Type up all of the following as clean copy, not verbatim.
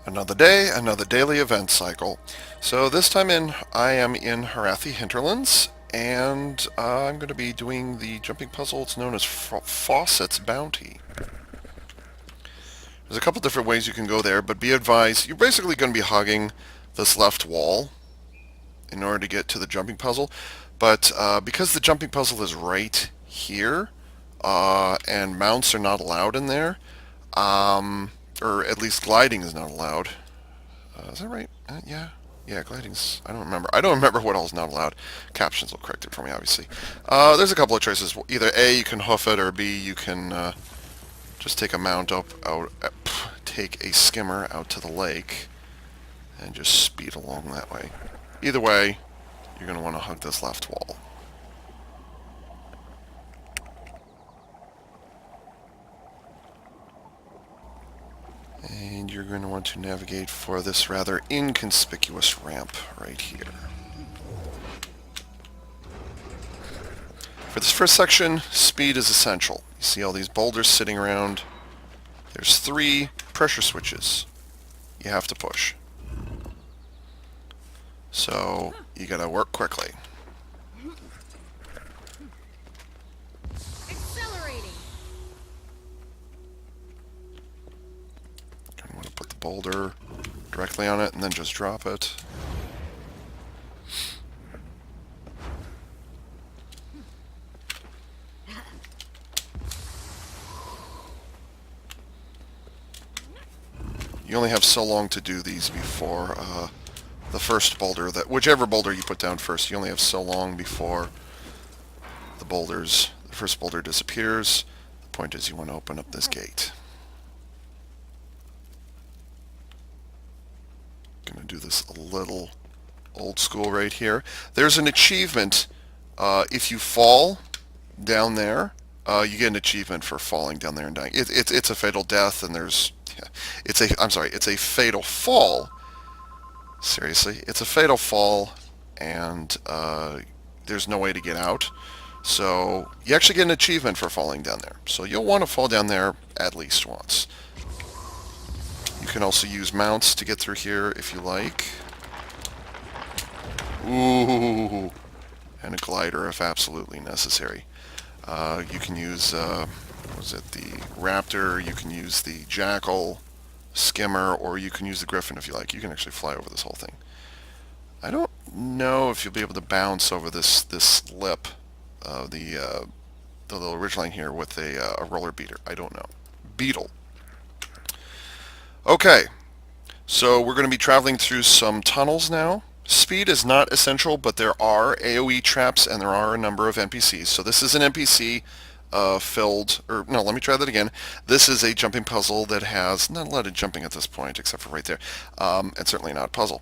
Another day, another daily event cycle. So this time I am in Harathi Hinterlands, and I'm going to be doing the jumping puzzle. It's known as Fawcett's Bounty. There's a couple different ways you can go there, but be advised, you're basically going to be hugging this left wall in order to get to the jumping puzzle. But because the jumping puzzle is right here, and mounts are not allowed in there, or at least gliding is not allowed. Is that right? Yeah. Yeah, gliding's... I don't remember. I don't remember what all is not allowed. Captions will correct it for me, obviously. There's a couple of choices. Either A, you can hoof it, or B, you can just take a mount take a skimmer out to the lake and just speed along that way. Either way, you're going to want to hug this left wall. And you're going to want to navigate for this rather inconspicuous ramp right here. For this first section, speed is essential. You see all these boulders sitting around. There's 3 pressure switches you have to push. So you gotta work quickly. Accelerating. You want to put the boulder directly on it and then just drop it. You only have so long to do these before the first boulder, whichever boulder you put down first, you only have so long before the first boulder disappears. The point is you want to open up this gate. Going to do this a little old school right here. There's an achievement. If you fall down there, you get an achievement for falling down there and dying. It's a fatal death, and it's a fatal fall. Seriously, it's a fatal fall, and there's no way to get out. So you actually get an achievement for falling down there. So you'll want to fall down there at least once. You can also use mounts to get through here if you like. Ooh, and a glider if absolutely necessary. You can use, the Raptor, you can use the Jackal, Skimmer, or you can use the Griffin if you like. You can actually fly over this whole thing. I don't know if you'll be able to bounce over this lip of the little ridgeline here with a roller beater. I don't know. Beetle. Okay, so we're going to be traveling through some tunnels now. Speed is not essential, but there are AoE traps and there are a number of NPCs. So this is an NPC let me try that again. This is a jumping puzzle that has not a lot of jumping at this point, except for right there, and certainly not a puzzle.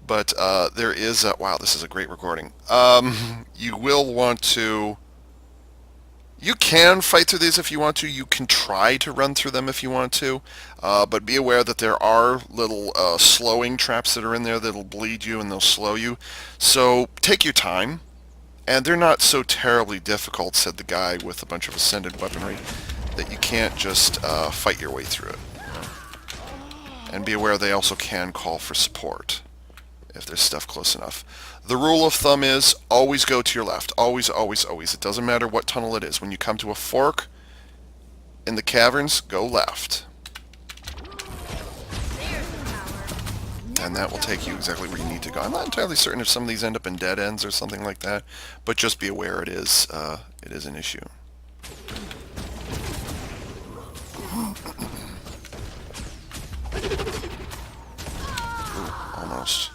But there is, wow, this is a great recording. You will want to, you can fight through these if you want to. You can try to run through them if you want to. But be aware that there are little slowing traps that are in there that'll bleed you and they'll slow you. So take your time. And they're not so terribly difficult, said the guy with a bunch of ascended weaponry, that you can't just fight your way through it. And be aware they also can call for support if there's stuff close enough. The rule of thumb is always go to your left. Always, always, always. It doesn't matter what tunnel it is. When you come to a fork in the caverns, go left. And that will take you exactly where you need to go. I'm not entirely certain if some of these end up in dead ends or something like that, but just be aware it is an issue. Ooh, almost.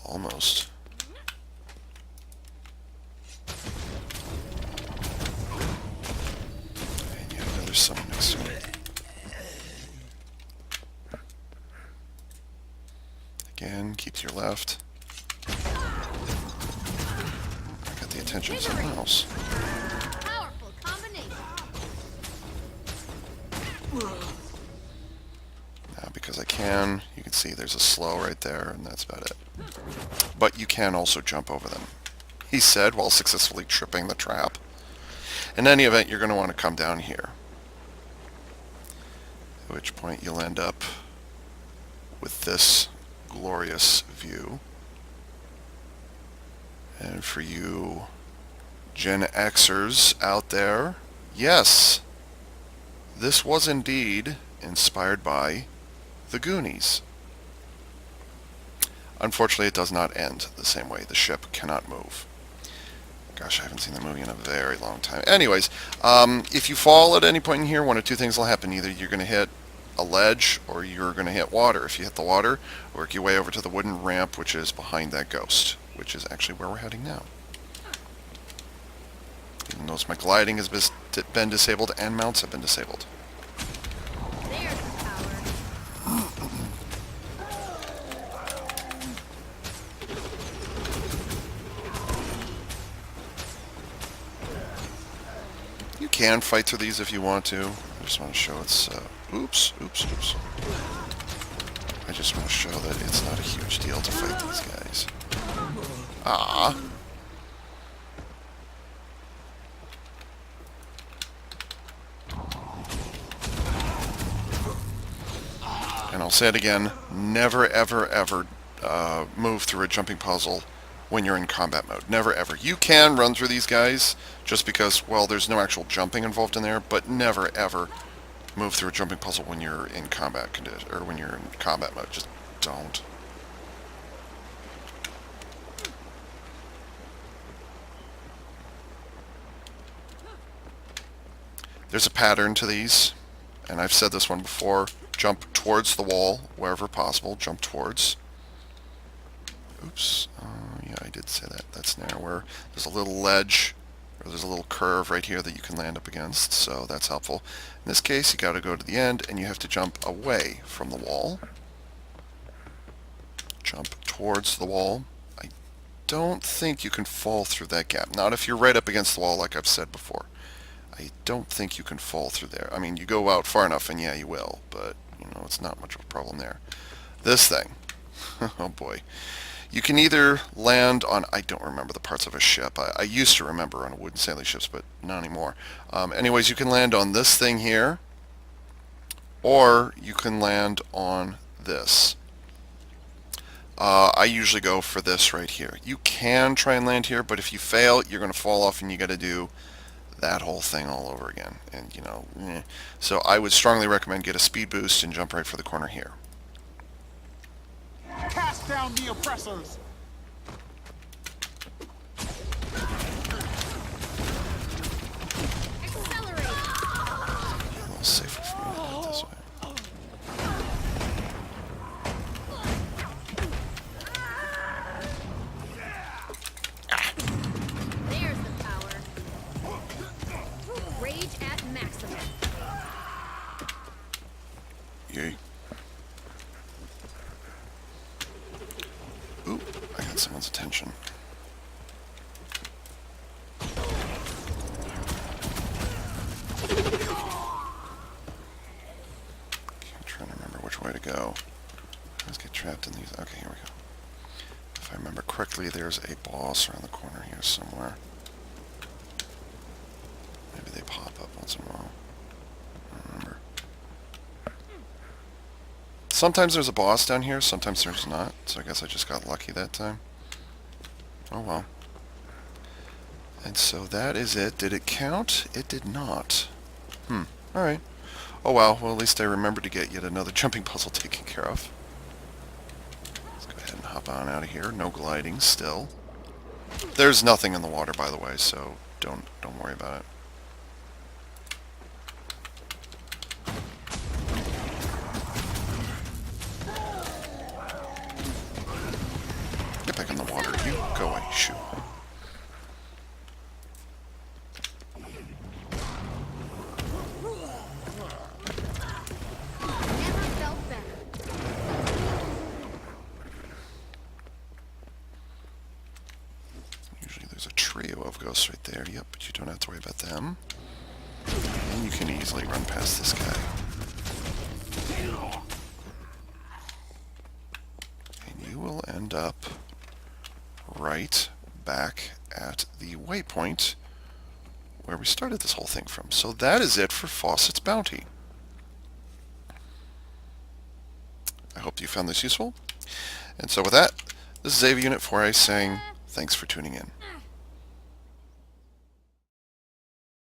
Almost. And yeah, there's someone next to me. Again, keep to your left. Got the attention of someone else. Powerful combination. Now, because I can, you can see there's a slow right there, and that's about it. But you can also jump over them, he said, while successfully tripping the trap. In any event, you're going to want to come down here. which point you'll end up with this glorious view. And for you Gen Xers out there, yes, this was indeed inspired by the Goonies. Unfortunately, it does not end the same way. The ship cannot move. Gosh, I haven't seen the movie in a very long time. Anyways, if you fall at any point in here, one of two things will happen. Either you're going to hit a ledge or you're going to hit water. If you hit the water, work your way over to the wooden ramp, which is behind that ghost, which is actually where we're heading now. Even though my gliding has been disabled and mounts have been disabled. There's the power. You can fight through these if you want to. I just want to show it's... oops. I just want to show that it's not a huge deal to fight these guys. Ah. And I'll say it again, never, ever, ever move through a jumping puzzle when you're in combat mode. Never, ever. You can run through these guys just because, well, there's no actual jumping involved in there, but never, ever move through a jumping puzzle when you're in combat condition, or when you're in combat mode. Just don't. There's a pattern to these, and I've said this one before. Jump towards the wall wherever possible. Jump towards. Oops. Yeah, I did say that. That's narrower. There's a little ledge, or there's a little curve right here that you can land up against, so that's helpful. In this case, you got to go to the end, and you have to jump away from the wall. Jump towards the wall. I don't think you can fall through that gap. Not if you're right up against the wall, like I've said before. I don't think you can fall through there. I mean, you go out far enough, and yeah, you will, but, you know, it's not much of a problem there. This thing. Oh, boy. You can either land on, I don't remember the parts of a ship. I used to remember on wooden sailing ships, but not anymore. Anyways, you can land on this thing here, or you can land on this. I usually go for this right here. You can try and land here, but if you fail, you're going to fall off and you got to do that whole thing all over again. And, you know, So I would strongly recommend get a speed boost and jump right for the corner here. Cast down the oppressors! Accelerate. A little safer for me to do it this way. There's the power. Rage at maximum. Yay. Ooh, I got someone's attention. I'm trying to remember which way to go. I always get trapped in these. Okay, here we go. If I remember correctly, there's a boss around the corner here somewhere. Maybe they pop up once in a while. I don't remember. Sometimes there's a boss down here, sometimes there's not, so I guess I just got lucky that time. Oh well. And so that is it. Did it count? It did not. Alright. Oh well, at least I remembered to get yet another jumping puzzle taken care of. Let's go ahead and hop on out of here. No gliding still. There's nothing in the water, by the way, so don't worry about it. Get back in the water. You go away. Shoot. Never felt better. Usually there's a trio of ghosts right there. Yep, but you don't have to worry about them. And you can easily run past this guy. And you will end up right back at the waypoint where we started this whole thing from. So that is it for Fawcett's Bounty. hope you found this useful. And so with that, this is AV Unit 4A saying thanks for tuning in.